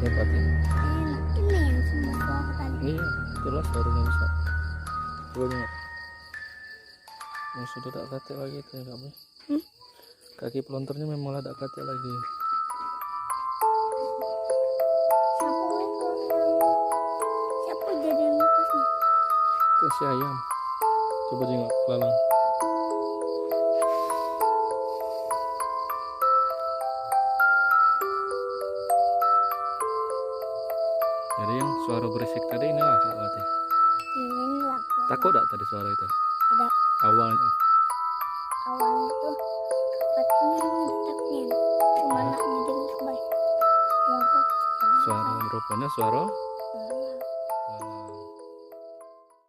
Dapat ya? Ini yang semua suara tadi. Iya, itulah suaranya bisa. Coba tengok. Sudah tak katik lagi itu ya kamu. Kaki pelontarnya memang ada katik lagi. Siapa jadi ngepasnya? Kasih ayam. Coba tengok lalang. Jadi yang suara berisik tadi inilah Kak Wati. Ini lah. Takut tak tadi suara itu? Tidak. Awalnya. Awalnya tuh pastinya taknya. Cuma nak didengar baik. Suara rupanya suara